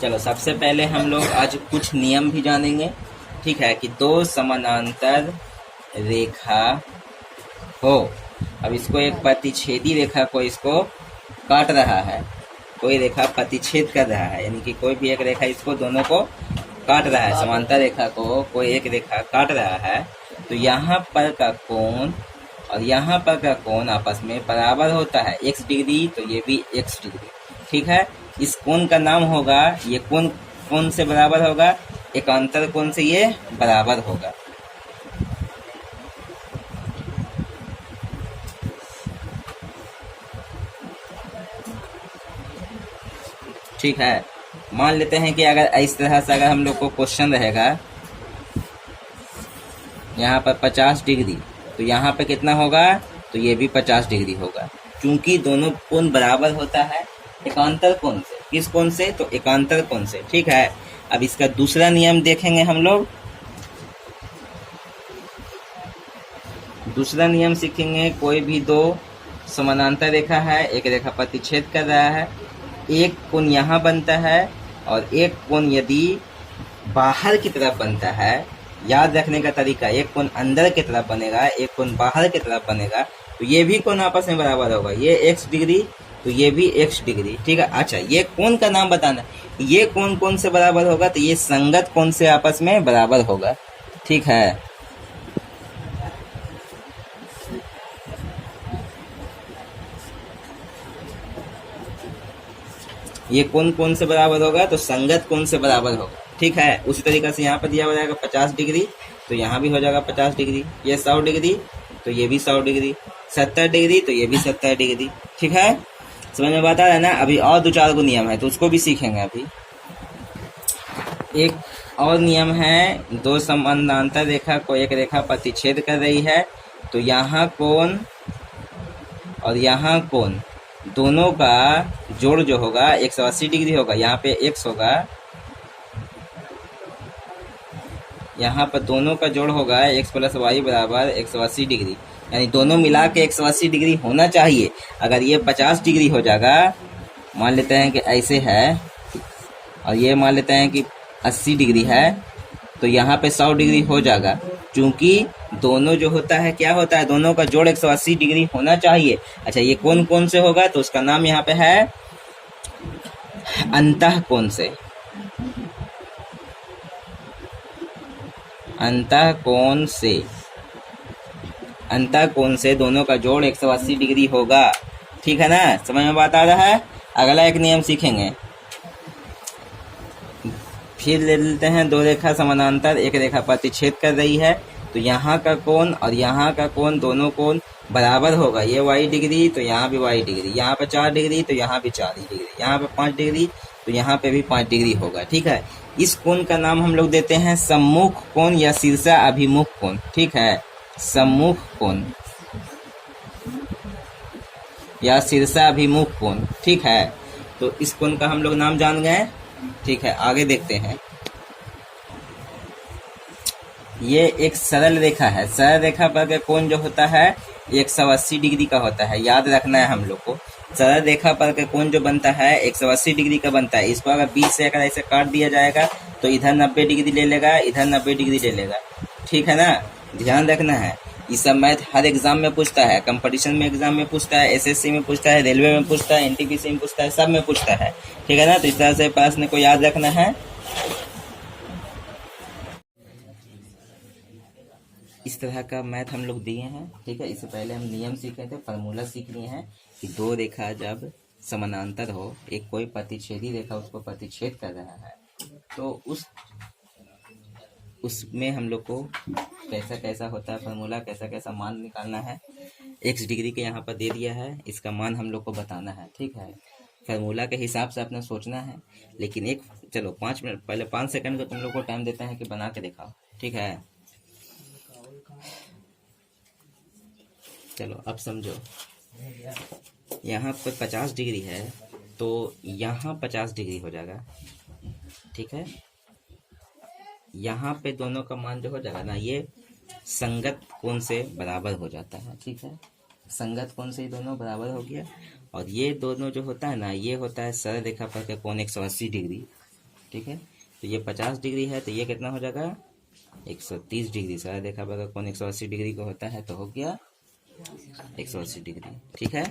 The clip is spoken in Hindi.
चलो सबसे पहले हम लोग आज कुछ नियम भी जानेंगे। ठीक है कि दो समानांतर रेखा हो, अब इसको एक प्रतिच्छेदी रेखा को इसको काट रहा है, कोई रेखा प्रतिच्छेद कर रहा है, यानी कि कोई भी एक रेखा इसको दोनों को काट रहा है, समांतर रेखा को कोई एक रेखा काट रहा है, तो यहाँ पर का कोण और यहाँ पर का कोण आपस में बराबर होता है x डिग्री, तो ये भी x डिग्री। ठीक है, इस कोण का नाम होगा, ये कोण कौन से बराबर होगा, एकांतर कोण से ये बराबर होगा। ठीक है, मान लेते हैं कि अगर इस तरह से अगर हम लोग को क्वेश्चन रहेगा, यहाँ पर 50 डिग्री, तो यहाँ पे कितना होगा, तो ये भी 50 डिग्री होगा, क्योंकि दोनों कोण बराबर होता है एकांतर कोण से। किस कोण से, तो एकांतर कोण से। ठीक है, अब इसका दूसरा नियम देखेंगे हम लोग। दूसरा नियम सीखेंगे, कोई भी दो समानांतर रेखा है, एक रेखा प्रतिच्छेद कर रहा है, एक कोण यहाँ बनता है और एक कोण यदि बाहर की तरफ बनता है, याद रखने का तरीका, एक कोण अंदर की तरफ बनेगा, एक कोण बाहर की तरफ बनेगा, तो ये भी कोण आपस में बराबर होगा, ये x डिग्री तो ये भी x डिग्री। ठीक है, अच्छा ये कोण का नाम बताना, ये कोण कौन से बराबर होगा, तो ये संगत कोण से आपस में बराबर होगा। ठीक है, ये कोण कौन से बराबर होगा, तो संगत कोण से बराबर होगा। ठीक है, उसी तरीके से यहाँ पर दिया हो जाएगा 50 डिग्री, तो यहाँ भी हो जाएगा 50 डिग्री, ये 100 डिग्री तो ये भी 100 डिग्री, 70 डिग्री तो ये भी 70 डिग्री। ठीक है, समझ में बता रहा है ना। अभी और दो चार को नियम है तो उसको भी सीखेंगे। अभी एक और नियम है, दो समानांतर रेखा को एक रेखा प्रतिच्छेद कर रही है, तो यहाँ कोण और यहाँ कोण दोनों का जोड़ जो होगा 180 डिग्री होगा। यहाँ पे x होगा, यहाँ पर दोनों का जोड़ होगा x प्लस वाई बराबर 180 डिग्री, यानी दोनों मिला के 180 डिग्री होना चाहिए। अगर ये 50 डिग्री हो जाएगा, मान लेते हैं कि ऐसे है, और ये मान लेते हैं कि 80 डिग्री है, तो यहाँ पे 100 डिग्री हो जाएगा, क्योंकि दोनों जो होता है क्या होता है, दोनों का जोड़ 180 डिग्री होना चाहिए। अच्छा ये कौन कौन से होगा, तो उसका नाम यहाँ पे है अंतः कोण से। अंतः कोण से, अंतः कोण से दोनों का जोड़ 180 डिग्री होगा। ठीक है ना, समझ में बात आ रहा है। अगला एक नियम सीखेंगे, फिर ले लेते हैं, दो रेखा समानांतर एक रेखा प्रतिच्छेद कर रही है, तो यहाँ का कोण और यहाँ का कोण दोनों कोण बराबर होगा। ये y डिग्री तो यहाँ भी y डिग्री, यहाँ पे 4 डिग्री तो यहाँ भी 4 डिग्री, यहाँ पे 5 डिग्री तो यहाँ पे भी 5 डिग्री होगा। ठीक है, इस कोण का नाम हम लोग देते हैं सम्मुख कोण या शीर्षा अभिमुख कोण। ठीक है, सम्मुख कोण या शीर्षा अभिमुख कोण। ठीक है, तो इस कोण का हम लोग नाम जान गए। ठीक है, आगे देखते हैं। ये एक सरल रेखा है, सरल रेखा पर का कोण जो होता है 180 डिग्री का होता है, याद रखना है हम लोग को। सरल रेखा पर का कोण जो बनता है 180 डिग्री का बनता है। इसको अगर बीच से अगर ऐसे काट दिया जाएगा तो इधर 90 डिग्री ले लेगा, इधर 90 डिग्री ले लेगा। ठीक है ना, ध्यान रखना है। ये सब मैथ हर एग्जाम में पूछता है, कंपटीशन में एग्जाम में पूछता है, एसएससी में पूछता है, रेलवे में पूछता है, एनटीपीसी में पूछता है, सब में पूछता है। ठीक है ना, तो इस तरह से प्रश्न को याद रखना है। इस तरह का मैथ हम लोग दिए हैं। ठीक है, इससे पहले हम नियम सीखे थे, फार्मूला सीख लिए हैं कि दो रेखा जब समानांतर हो, एक कोई प्रतिच्छेदी रेखा उसको प्रतिच्छेद कर रहा है, तो उसमें हम लोग को कैसा कैसा होता है फार्मूला, कैसा कैसा मान निकालना है। x डिग्री के यहाँ पर दे दिया है, इसका मान हम लोग को बताना है। ठीक है, फार्मूला के हिसाब से अपना सोचना है, लेकिन एक चलो 5 मिनट पहले 5 सेकंड का तुम लोग को टाइम देते हैं कि बना के दिखाओ। ठीक है, चलो अब समझो, यहाँ पर 50 डिग्री है तो यहाँ 50 डिग्री हो जाएगा। ठीक है, यहाँ पे दोनों का मान जो हो जाएगा ना, ये संगत कोण से बराबर हो जाता है। ठीक है, संगत कोण से ही दोनों बराबर हो गया। और ये दोनों जो होता है ना, ये होता है सरल रेखा पर का कोण 180 डिग्री, ठीक है। तो ये 50 डिग्री है, तो ये कितना हो जाएगा 130 डिग्री। सारा देखा बगल कौन 180 डिग्री का होता है, तो हो गया 180 डिग्री। ठीक है।